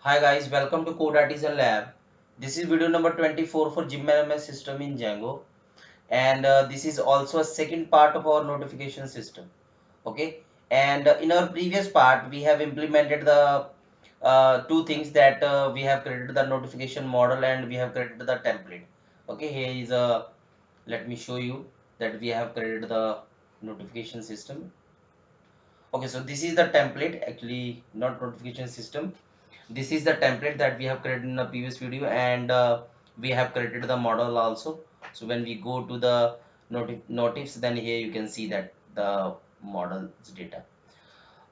Hi guys, welcome to Code Artisan Lab. This is video number 24 for GMLMS system in Django, and this is also a second part of our notification system. Okay, and in our previous part we have implemented the two things that we have created the notification model and we have created the template. Okay, here is a let me show you that we have created the notification system. Okay, so this is the template, actually not notification system. This is the template that we have created in the previous video, and we have created the model also. So when we go to the notifs, then here you can see that the model's data.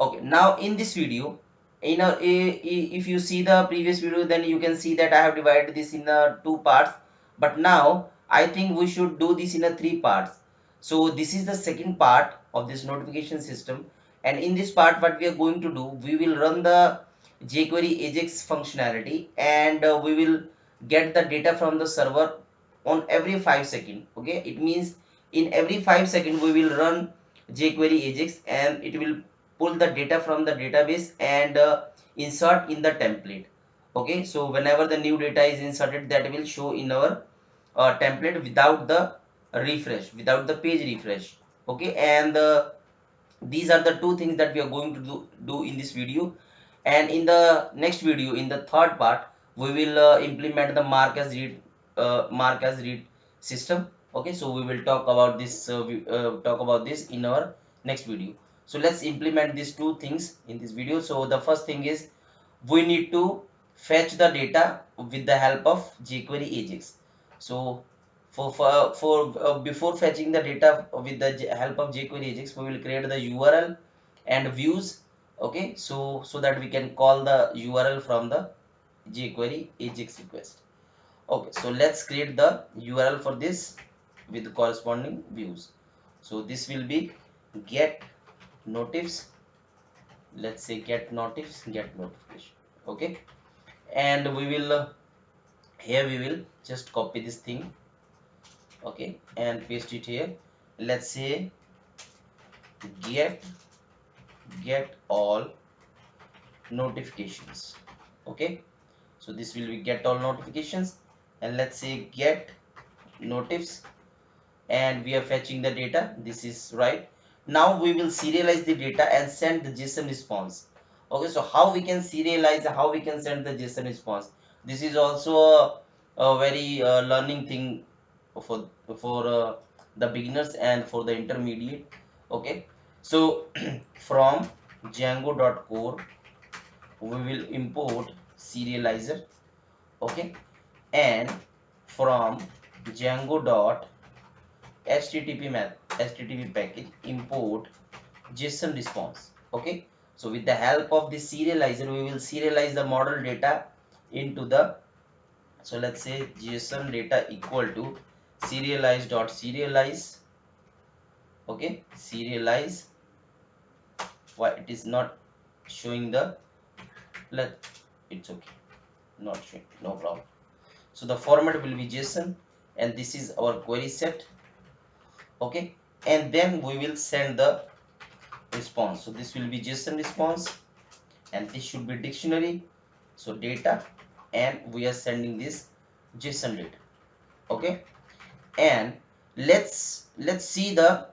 Okay, now in this video, if you see the previous video, then you can see that I have divided this in two parts, but now I think we should do this in a three parts. So this is the second part of this notification system, and in this part what we are going to do, we will run the jQuery Ajax functionality, and we will get the data from the server on every 5 seconds. Okay, it means in every 5 seconds we will run jQuery Ajax, and it will pull the data from the database and insert in the template. Okay, so whenever the new data is inserted, that will show in our template without the refresh, without the page refresh. Okay, and these are the two things that we are going to do in this video, and in the next video, in the third part, we will implement the mark as read system. Okay, so we will talk about this talk about this in our next video. So let's implement these two things in this video. So the first thing is we need to fetch the data with the help of jQuery Ajax. So before fetching the data with the help of jQuery Ajax, we will create the URL and views. Okay, so that we can call the URL from the jQuery Ajax request. Okay, so let's create the URL for this with the corresponding views. So this will be get notifs. Let's say get notifs, get notification. Okay, and we will here we will just copy this thing. Okay, and paste it here. Let's say get all notifications. Okay, so this will be get all notifications, and let's say get notifs, and we are fetching the data. This is right. Now we will serialize the data and send the JSON response. Okay, so how we can serialize, how we can send the JSON response, this is also a very learning thing for the beginners and for the intermediate. Okay, so from django.core we will import serializer. Okay, and from django.http package import JSON response. Okay, so with the help of this serializer, we will serialize the model data into the, so let's say JSON data equal to serialize. Okay, serialize. Why it is not showing the, let, it's okay, not showing, no problem. So the format will be JSON, and this is our query set. Okay, and then we will send the response. So this will be JSON response, and this should be dictionary, so data, and we are sending this JSON data. Okay, and let's see the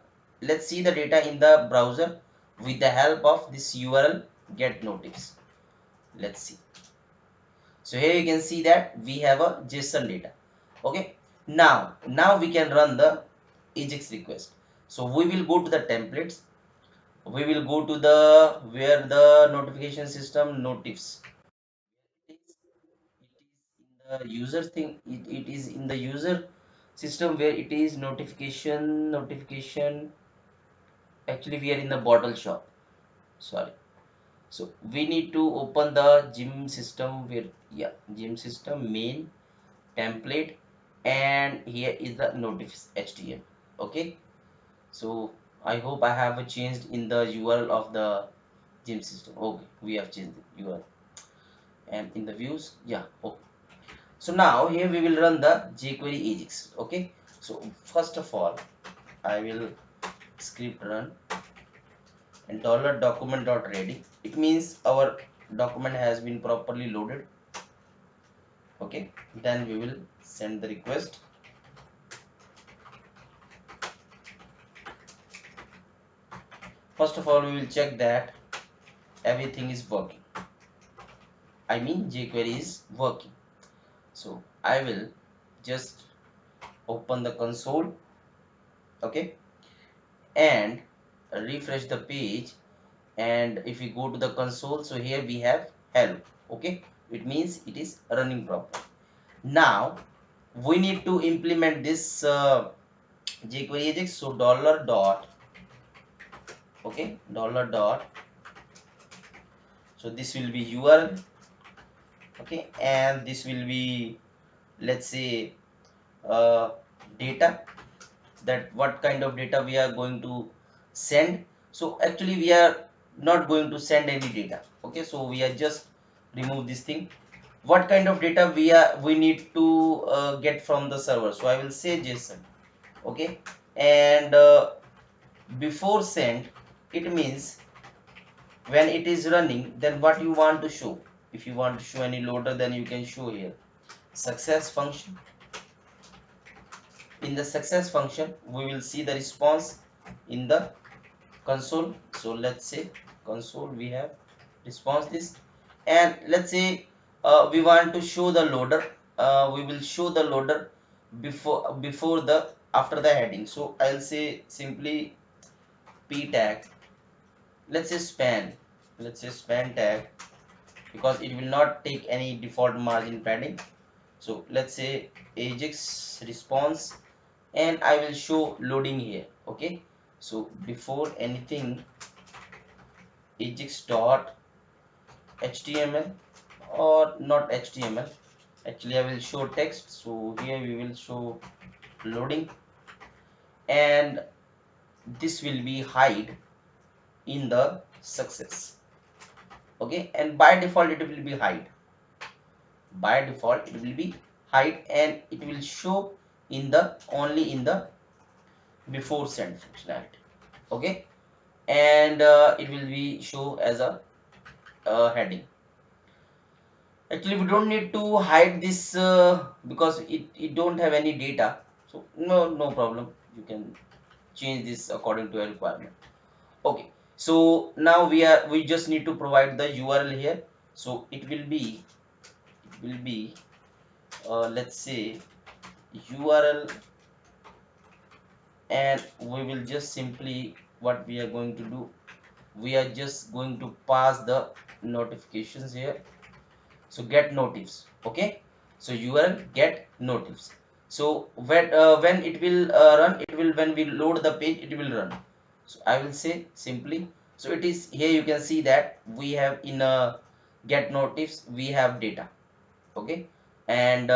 data in the browser with the help of this URL get notifs. Let's see. So here you can see that we have a JSON data. Okay, now we can run the Ajax request. So we will go to the templates, we will go to the where the notification system notifs. It is in the user thing, it is in the user system where it is notification. Actually we are in the bottle shop, sorry. So we need to open the gym system where, yeah, gym system main template, and here is the notifs html. Okay, so I hope I have changed in the URL of the gym system. Okay, we have changed the URL, and in the views, yeah, okay. So now here we will run the jQuery Ajax. Okay, so first of all I will script run and $document.ready. It means our document has been properly loaded. Okay, then we will send the request. First of all, we will check that everything is working. I mean jQuery is working. So I will just open the console, okay, and refresh the page. And if we go to the console, so here we have help. Okay, it means it is running properly. Now we need to implement this jQuery Ajax. So dollar dot, okay, dollar dot, so this will be URL, okay, and this will be, let's say, uh, data, that what kind of data we are going to send. So actually we are not going to send any data, okay, so we are just remove this thing. What kind of data we need to get from the server, so I will say JSON, okay, and before send, it means when it is running, then what you want to show. If you want to show any loader, then you can show here success function. In the success function, we will see the response in the console. So let's say console, we have response this, and let's say we want to show the loader. We will show the loader before the after the heading. So I'll say simply p tag, let's say span, let's say span tag, because it will not take any default margin padding. So let's say Ajax response, and I will show loading here. Okay, so before anything, Ajax dot HTML, or not HTML, actually I will show text. So here we will show loading, and this will be hide in the success. Okay, and by default it will be hide, by default it will be hide, and it will show in the only in the before send functionality. Okay, and it will be show as a heading. Actually we don't need to hide this because it don't have any data, so no problem, you can change this according to your requirement. Okay, so now we just need to provide the URL here. So it will be let's say URL, and we will just simply, what we are going to do, we are just going to pass the notifications here. So get notifs, okay, so URL get notifs. So when it will run, it will, when we load the page, it will run. So I will say simply, so it is here, you can see that we have in get notifs we have data. Okay, and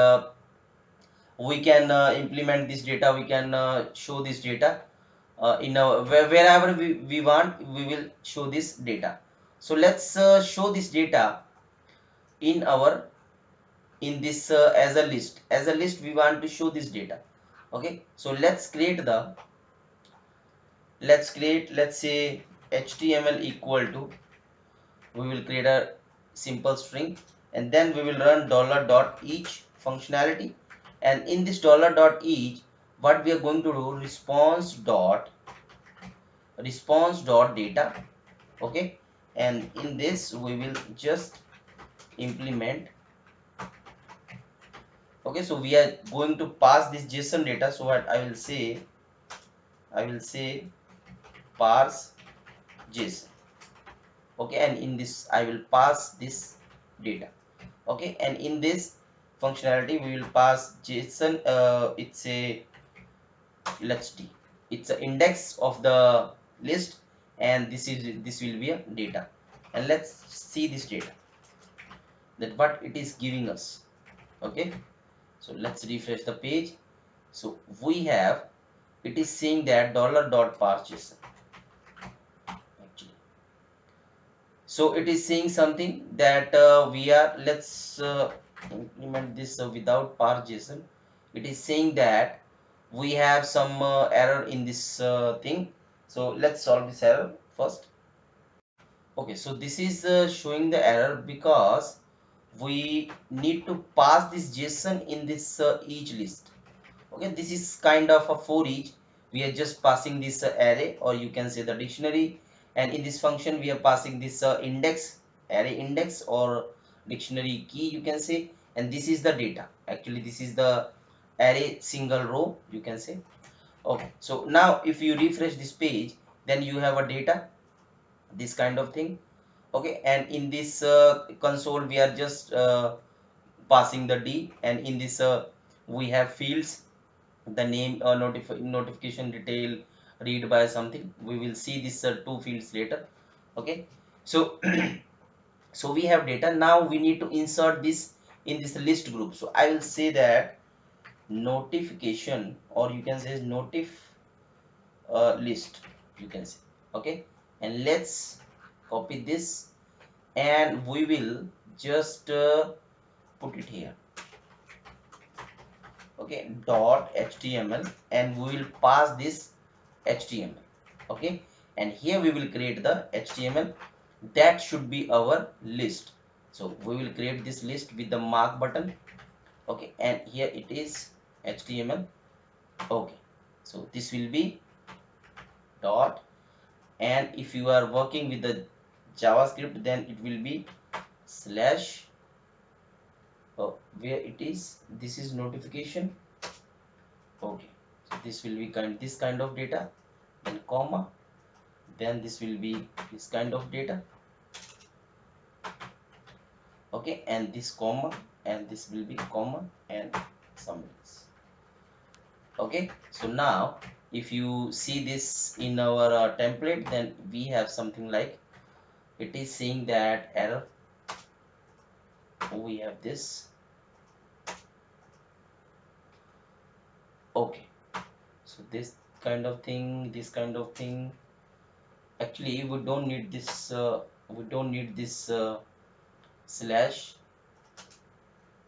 we can implement this data, we can show this data in wherever we want, we will show this data. So let's show this data in our, in this as a list we want to show this data. Okay, so let's create, let's say HTML equal to, we will create a simple string, and then we will run dollar dot each functionality, and in this dollar dot each, what we are going to do, response dot data. Okay, and in this we will just implement. Okay, so we are going to pass this JSON data. So what I will say, parse JSON. Okay, and in this I will pass this data. Okay, and in this functionality we will pass JSON, it's a LHT, it's an index of the list, and this will be a data. And let's see this data, that what it is giving us. Okay, so let's refresh the page. So we have, it is saying that dollar dot parse JSON actually. So it is saying something that we are, let's implement this without parse JSON. It is saying that we have some error in this thing. So let's solve this error first. Okay, so this is showing the error because we need to pass this JSON in this each list. Okay, this is kind of a for each. We are just passing this array, or you can say the dictionary, and in this function we are passing this index, array index or dictionary key, you can say, and this is the data. Actually this is the array single row, you can say. Okay, so now if you refresh this page, then you have a data, this kind of thing. Okay, and in this console we are just passing the D, and in this we have fields, the name, notification detail, read by something. We will see this two fields later. Okay, so so we have data. Now we need to insert this in this list group. So I will say that notification, or you can say notif list, you can say. Okay, and let's copy this, and we will just put it here. Okay, dot html, and we will pass this html. Okay, and here we will create the html that should be our list. So we will create this list with the mark button. Okay, and here it is html. Okay, so this will be dot, and if you are working with the javascript, then it will be slash. Where it is, this is notification. Okay, so this will be this kind of data, then comma, then this will be this kind of data. Okay, and this comma, and this will be comma, and some else. Okay, so now if you see this in our template, then we have something like, it is saying that error. We have this. Okay, so this kind of thing, this kind of thing. Actually we don't need this, we don't need this slash,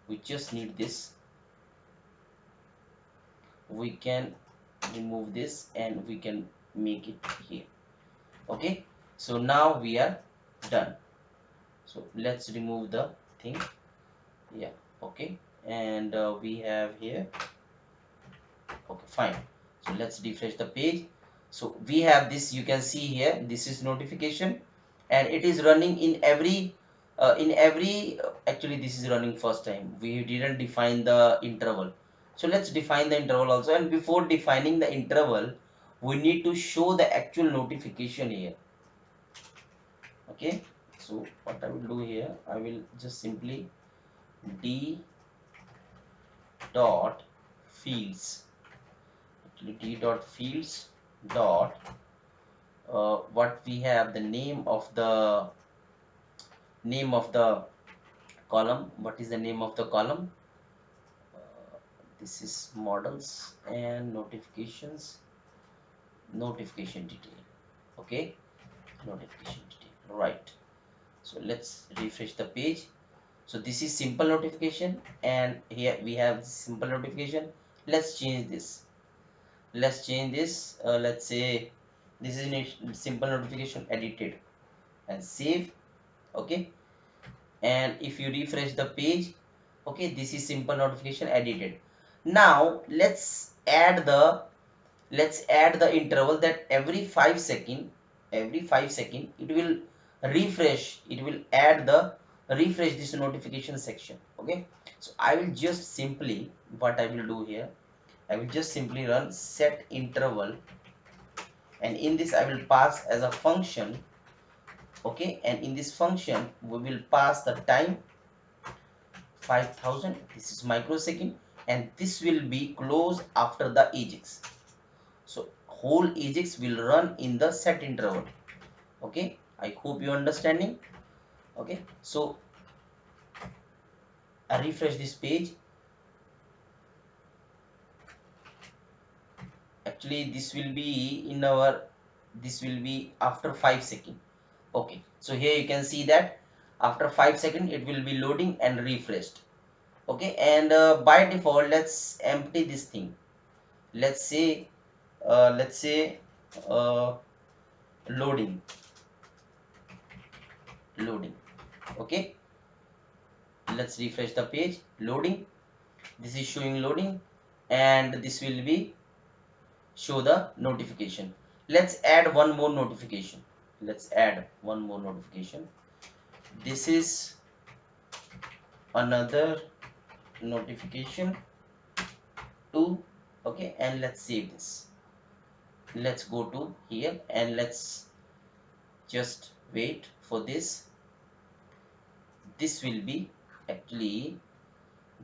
we just need this. We can remove this and we can make it here. Okay, so now we are done. So let's remove the thing. Yeah, okay, and we have here. Okay, fine. So let's refresh the page. So we have this, you can see here, this is notification, and it is running in every actually this is running first time. We didn't define the interval, so let's define the interval also. And before defining the interval, we need to show the actual notification here. Okay, so what I will do here, I will just simply d dot fields, actually d dot fields dot what we have, the name of the column. What is the name of the column? This is models and notification detail. Okay, notification detail, right. So let's refresh the page. So this is simple notification, and here we have simple notification. Let's change this. Let's say this is simple notification edited, and save. Okay, and if you refresh the page, okay, this is simple notification edited. Now let's add the interval that every 5 second, it will refresh, it will add the refresh this notification section. Okay, so I will just simply, what I will do here, I will just simply run set interval, and in this I will pass as a function. Okay, and in this function we will pass the time 5000, this is microsecond, and this will be closed after the ajax. So whole ajax will run in the set interval. Okay, I hope you understanding. Okay, so I refresh this page. Actually this will be in our, this will be after 5 seconds. Okay, so here you can see that after 5 seconds it will be loading and refreshed. Okay, and by default let's empty this thing. Let's say uh, loading. loading. Okay, let's refresh the page. Loading, this is showing loading, and this will be show the notification. Let's add one more notification. Let's add one more notification. This is another notification too. Okay, and let's save this. Let's go to here and let's just wait for this. This will be actually,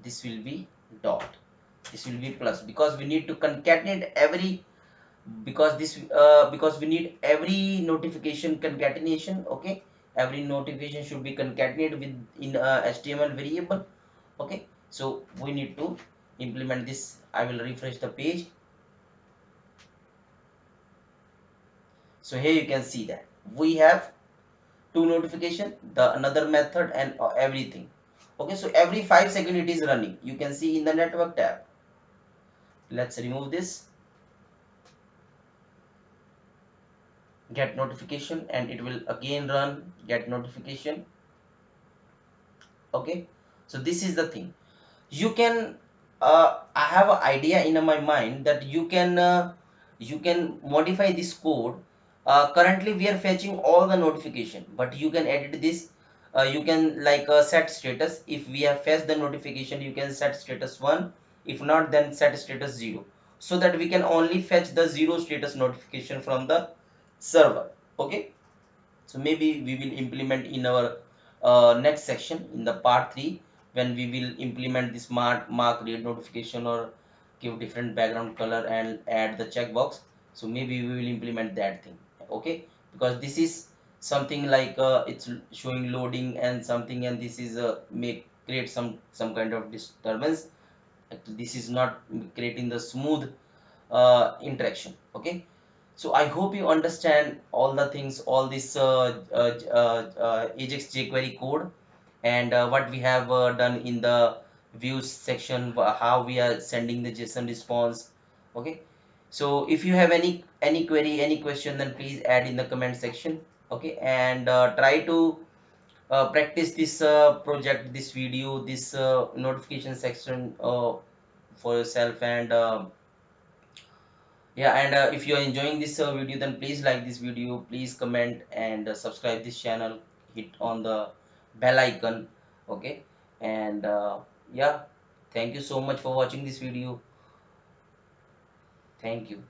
this will be dot, this will be plus, because we need to concatenate every, because this because we need every notification concatenation. Okay, every notification should be concatenated with in HTML variable. Okay, so we need to implement this. I will refresh the page. So here you can see that we have two notification, the another method, and everything. Okay, so every 5 seconds it is running. You can see in the network tab. Let's remove this, get notification, and it will again run get notification. Okay, so this is the thing. You can I have an idea in my mind that you can modify this code. Currently we are fetching all the notification, but you can edit this. You can like set status. If we have fetched the notification, you can set status 1. If not, then set status 0, so that we can only fetch the 0 status notification from the server. Okay, so maybe we will implement in our next section in the part 3, when we will implement this mark read notification, or give different background color and add the checkbox. So maybe we will implement that thing. Okay, because this is something like it's showing loading and something, and this is make create some kind of disturbance. Actually, this is not creating the smooth interaction. Okay, so I hope you understand all the things, all this Ajax jQuery code, and what we have done in the views section, how we are sending the JSON response. Okay, so if you have any query, any question, then please add in the comment section. Okay, and try to practice this project, this video, this notification section for yourself. And yeah, and if you are enjoying this video, then please like this video, please comment, and subscribe this channel, hit on the bell icon. Okay, and yeah, thank you so much for watching this video. Thank you.